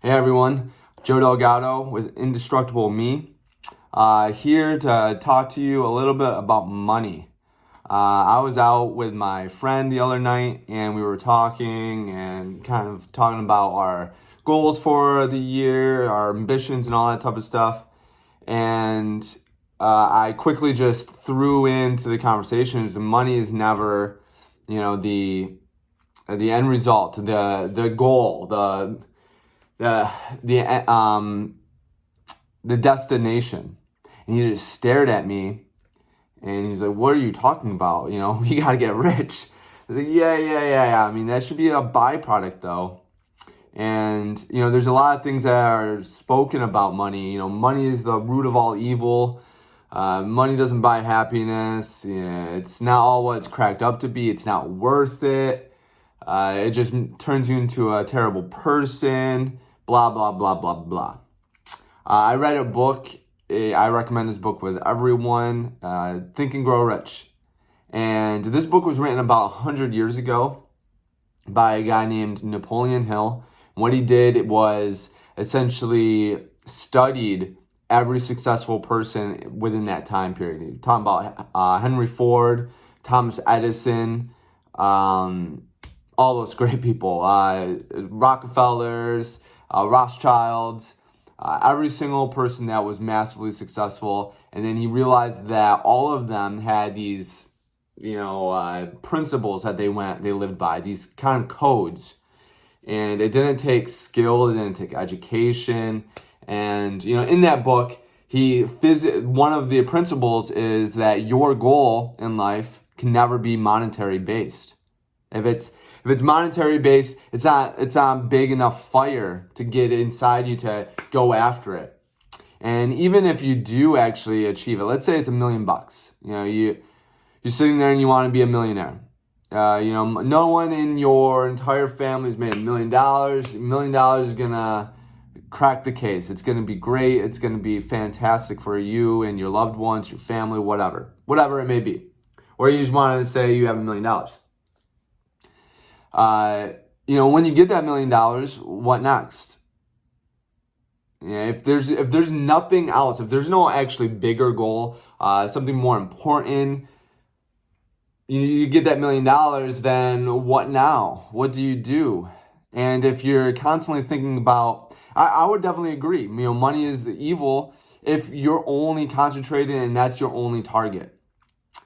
Hey everyone, Joe Delgado with Indestructible Me, here to talk to you a little bit about money. I was out with my friend the other night and we were talking and kind of talking about our goals for the year, our ambitions and all that type of stuff. And I quickly just threw into the conversations, the money is never, the end result, the goal, the destination. And he just stared at me and he's like, what are you talking about? We gotta get rich. I was like, yeah. I mean, that should be a byproduct though. And, there's a lot of things that are spoken about money. Money is the root of all evil. Money doesn't buy happiness. It's not all what it's cracked up to be. It's not worth it. It just turns you into a terrible person. Blah, blah, blah, blah, blah. I read a book. I recommend this book with everyone. Think and Grow Rich. And this book was written about 100 years ago by a guy named Napoleon Hill. What he did was essentially studied every successful person within that time period. You're talking about Henry Ford, Thomas Edison, all those great people, Rockefellers, Rothschilds, every single person that was massively successful. And then he realized that all of them had these, principles that they lived by, these kind of codes. And it didn't take skill, it didn't take education. And, in that book, one of the principles is that your goal in life can never be monetary based. If it's monetary based, it's not big enough fire to get inside you to go after it. And even if you do actually achieve it, let's say it's $1 million. You're sitting there and you want to be a millionaire. No one in your entire family has made $1 million. $1 million is gonna crack the case. It's gonna be great. It's gonna be fantastic for you and your loved ones, your family, whatever it may be. Or you just want to say you have $1 million. When you get that $1 million, what next? If there's nothing else, if there's no actually bigger goal, something more important, you get that $1 million, then what now? What do you do? And if you're constantly thinking about, I would definitely agree. Money is evil if you're only concentrated and that's your only target.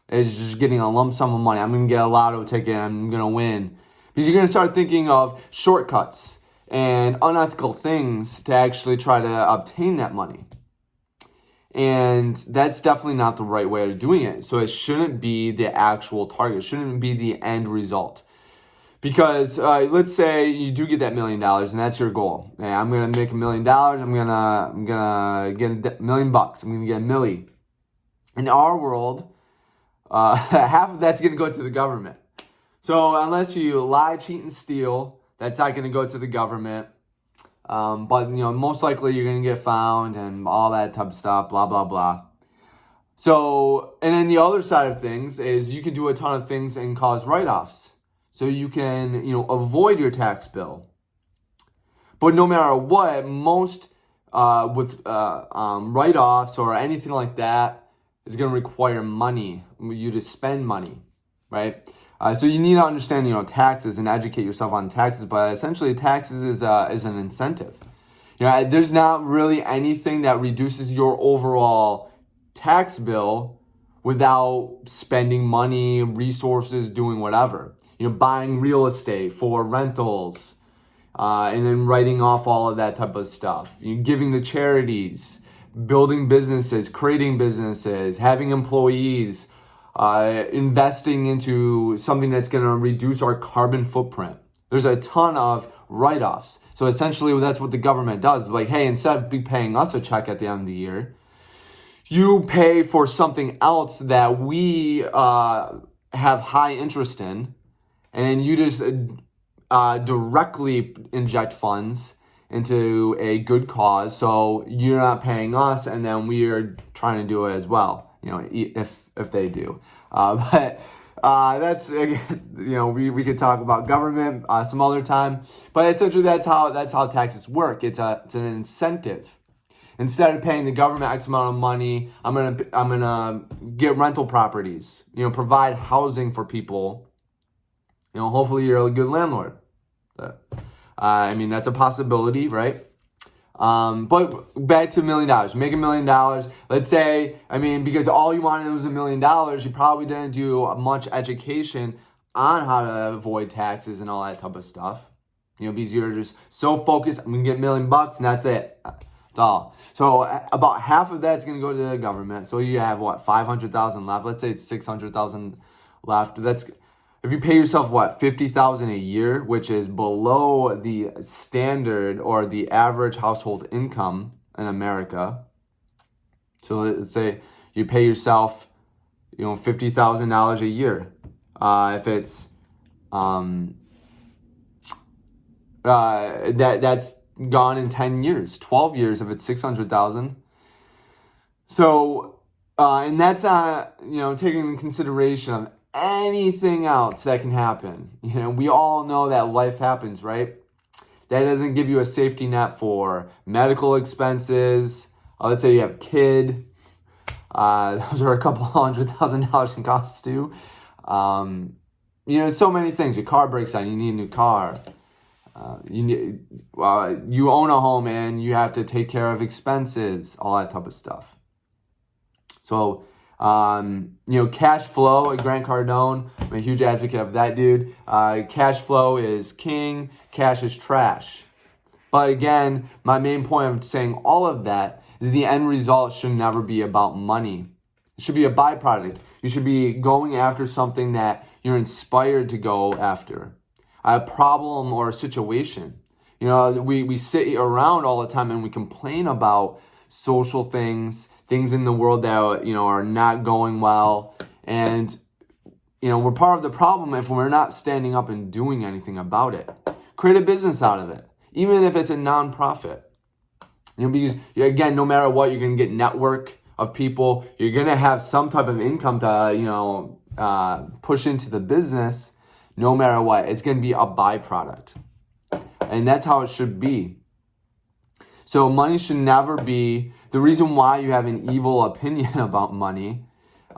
It's just getting a lump sum of money. I'm going to get a lotto ticket. I'm going to win. Because you're going to start thinking of shortcuts and unethical things to actually try to obtain that money. And that's definitely not the right way of doing it. So it shouldn't be the actual target. It shouldn't be the end result. Because let's say you do get that $1 million and that's your goal. Hey, I'm going to make $1 million. I'm gonna get $1 million. I'm going to get a milli. In our world, half of that's going to go to the government. So unless you lie, cheat, and steal, that's not going to go to the government. But most likely you're going to get found and all that type of stuff, blah, blah, blah. So, and then the other side of things is you can do a ton of things and cause write-offs. So you can, avoid your tax bill. But no matter what, most with write-offs or anything like that is going to require money, you to spend money, right? So you need to understand, taxes and educate yourself on taxes. But essentially, taxes is an incentive. There's not really anything that reduces your overall tax bill without spending money, resources, doing whatever. Buying real estate for rentals, and then writing off all of that type of stuff. Giving to charities, building businesses, creating businesses, having employees. Investing into something that's going to reduce our carbon footprint. There's a ton of write-offs. So essentially that's what the government does. Like, hey, instead of paying us a check at the end of the year, you pay for something else that we have high interest in, and then you just directly inject funds into a good cause. So you're not paying us, and then we are trying to do it as well. If they do. But That's we could talk about government some other time, but essentially that's how taxes work. It's an incentive. Instead of paying the government X amount of money, I'm gonna get rental properties. Provide housing for people. Hopefully you're a good landlord. That's a possibility, right? But back to $1 million. Make $1 million. Let's say, because all you wanted was $1 million, you probably didn't do much education on how to avoid taxes and all that type of stuff. Because you're just so focused, I'm gonna get $1 million and that's it. That's all. So about half of that's gonna go to the government. So you have what, 500,000 left. Let's say it's 600,000 left. That's if you pay yourself what, 50,000 a year, which is below the standard or the average household income in America. So let's say you pay yourself, $50,000 a year. If it's that's gone in 10 years, 12 years if it's 600,000. So and that's not taking into consideration of anything else that can happen. We all know that life happens, right? That doesn't give you a safety net for medical expenses. Let's say you have a kid. Those are a couple $100,000 in costs too. So many things. Your car breaks down, you need a new car. You own a home and you have to take care of expenses, all that type of stuff. So cash flow, Grant Cardone, I'm a huge advocate of that dude. Cash flow is king, cash is trash. But again, my main point of saying all of that is the end result should never be about money. It should be a byproduct. You should be going after something that you're inspired to go after. A problem or a situation. We sit around all the time and we complain about social things in the world that are not going well, and we're part of the problem if we're not standing up and doing anything about it. Create a business out of it, even if it's a nonprofit. Because again, no matter what, you're gonna get network of people. You're gonna have some type of income to push into the business. No matter what, it's gonna be a byproduct, and that's how it should be. So money should never be the reason why you have an evil opinion about money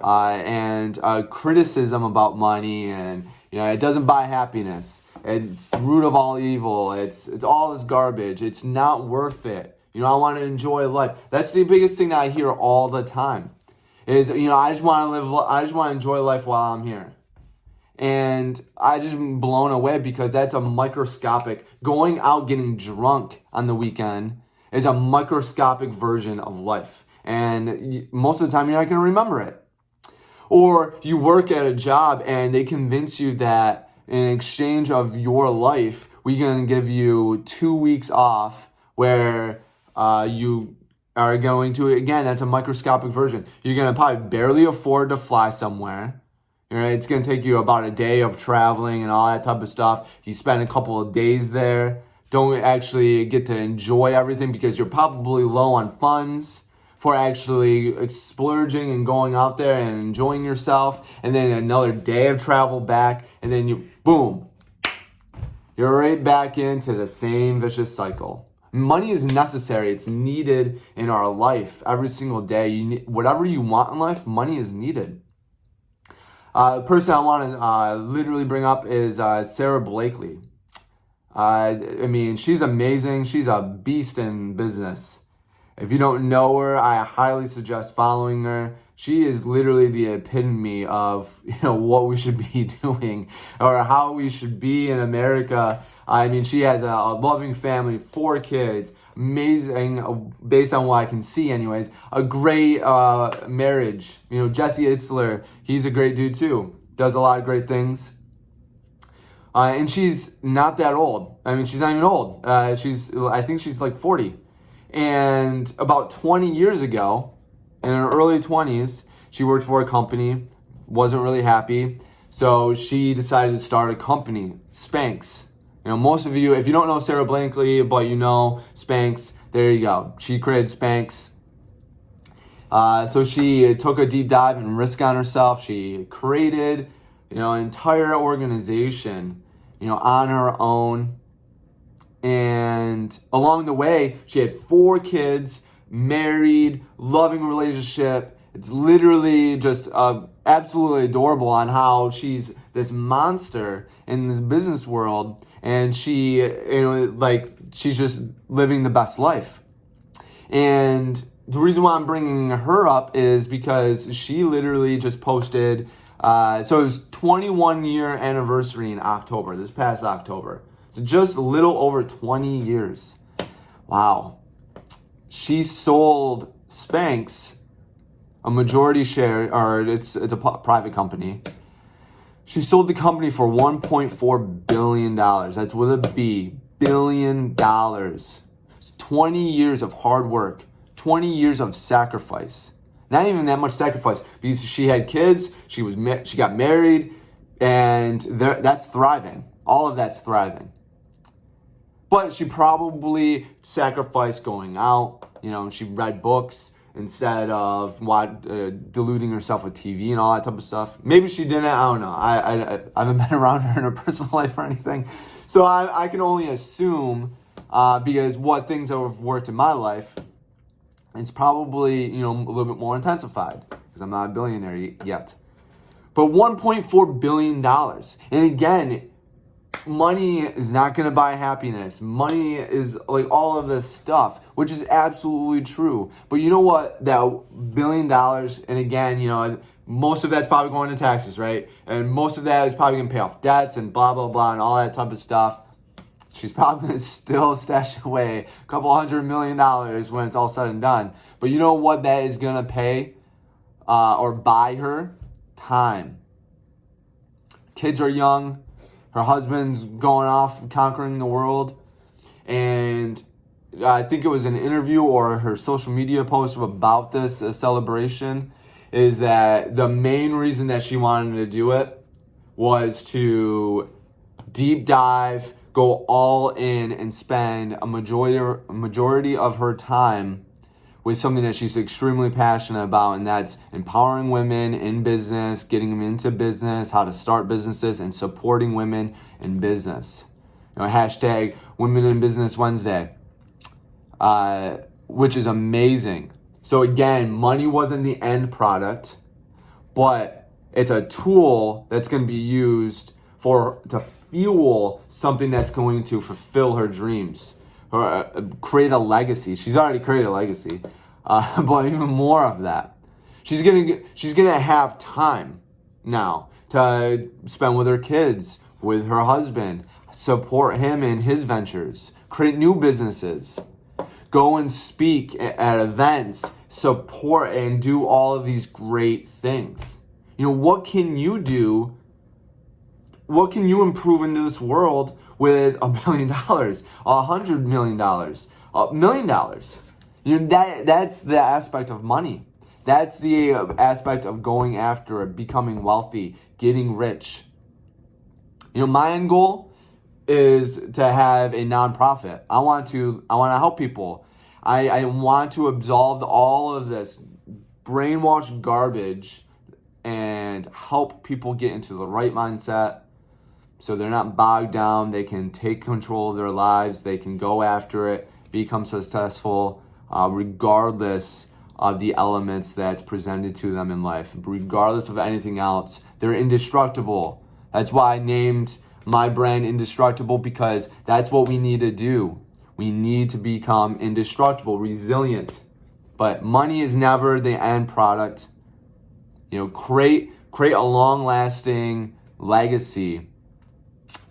and criticism about money, and it doesn't buy happiness. It's the root of all evil. It's all this garbage. It's not worth it. I want to enjoy life. That's the biggest thing that I hear all the time. Is I just want to live. I just want to enjoy life while I'm here. And I just been blown away because that's a microscopic. Going out getting drunk on the weekend is a microscopic version of life. And most of the time, you're not going to remember it. Or you work at a job and they convince you that in exchange of your life, we're going to give you 2 weeks off where you are going to, again, that's a microscopic version. You're going to probably barely afford to fly somewhere. It's going to take you about a day of traveling and all that type of stuff. You spend a couple of days there. Don't actually get to enjoy everything because you're probably low on funds for actually splurging and going out there and enjoying yourself. And then another day of travel back. And then boom, you're right back into the same vicious cycle. Money is necessary. It's needed in our life every single day. Whatever you want in life, money is needed. The person I want to literally bring up is Sara Blakely. She's amazing. She's a beast in business. If you don't know her, I highly suggest following her. She is literally the epitome of what we should be doing or how we should be in America. She has a loving family, 4 kids, amazing, based on what I can see anyways, a great marriage. Jesse Itzler, he's a great dude too, does a lot of great things. And she's not that old. She's not even old. I think she's like 40. And about 20 years ago, in her early 20s, she worked for a company, wasn't really happy. So she decided to start a company, Spanx. Most of you, if you don't know Sara Blakely, but you know Spanx, there you go. She created Spanx. So she took a deep dive and risk on herself. She created, an entire organization, on her own. And along the way, she had 4 kids, married, loving relationship. It's literally just absolutely adorable on how she's this monster in this business world, and she, she's just living the best life. And the reason why I'm bringing her up is because she literally just posted, so it was 21-year anniversary in October, this past October. So just a little over 20 years. Wow. She sold Spanx, a majority share, or it's a private company. She sold the company for $1.4 billion. That's with a B, $billion. It's 20 years of hard work, 20 years of sacrifice. Not even that much sacrifice, because she had kids, she got married, and that's thriving. All of that's thriving. But she probably sacrificed going out. She read books instead of deluding herself with TV and all that type of stuff. Maybe she didn't. I don't know. I haven't been around her in her personal life or anything. So I can only assume, because what things that have worked in my life, it's probably, a little bit more intensified, because I'm not a billionaire yet. But $1.4 billion. And again, money is not going to buy happiness. Money is like all of this stuff, which is absolutely true. But you know what? That $1 billion, and again, most of that's probably going to taxes, right? And most of that is probably going to pay off debts and blah, blah, blah, and all that type of stuff. She's probably going to still stash away a couple $100 million when it's all said and done. But you know what that is going to pay or buy her? Time. Kids are young. Her husband's going off conquering the world. And I think it was an interview or her social media post about this celebration, is that the main reason that she wanted to do it was to deep dive, go all in, and spend a majority of her time with something that she's extremely passionate about, and that's empowering women in business, getting them into business, how to start businesses, and supporting women in business. Hashtag Women in Business Wednesday, which is amazing. So again, money wasn't the end product, but it's a tool that's going to be used to fuel something that's going to fulfill her dreams, or create a legacy. She's already created a legacy, but even more of that. She's gonna have time now to spend with her kids, with her husband, support him in his ventures, create new businesses, go and speak at events, support and do all of these great things. What can you do? What can you improve into this world with $1 billion, $100 million, $1 million? That's the aspect of money. That's the aspect of going after it, becoming wealthy, getting rich. My end goal is to have a nonprofit. I want to help people. I want to absolve all of this brainwashed garbage and help people get into the right mindset, so they're not bogged down. They can take control of their lives. They can go after it, become successful, regardless of the elements that's presented to them in life. Regardless of anything else, they're indestructible. That's why I named my brand Indestructible, because that's what we need to do. We need to become indestructible, resilient. But money is never the end product. Create a long-lasting legacy.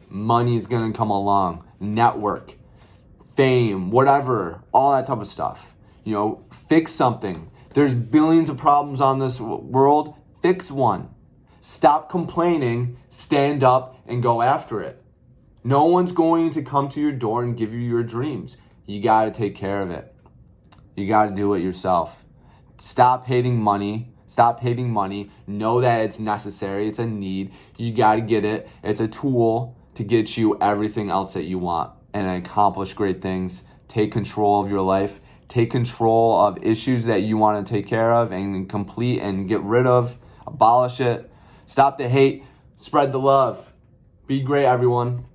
Money is going to come along. Network, fame, whatever, all that type of stuff. Fix something. There's billions of problems on this world. Fix one. Stop complaining, stand up, and go after it. No one's going to come to your door and give you your dreams. You got to take care of it. You got to do it yourself. Stop hating money. Stop hating money. Know that it's necessary. It's a need. You got to get it. It's a tool to get you everything else that you want and accomplish great things. Take control of your life. Take control of issues that you want to take care of and complete and get rid of. Abolish it. Stop the hate. Spread the love. Be great, everyone.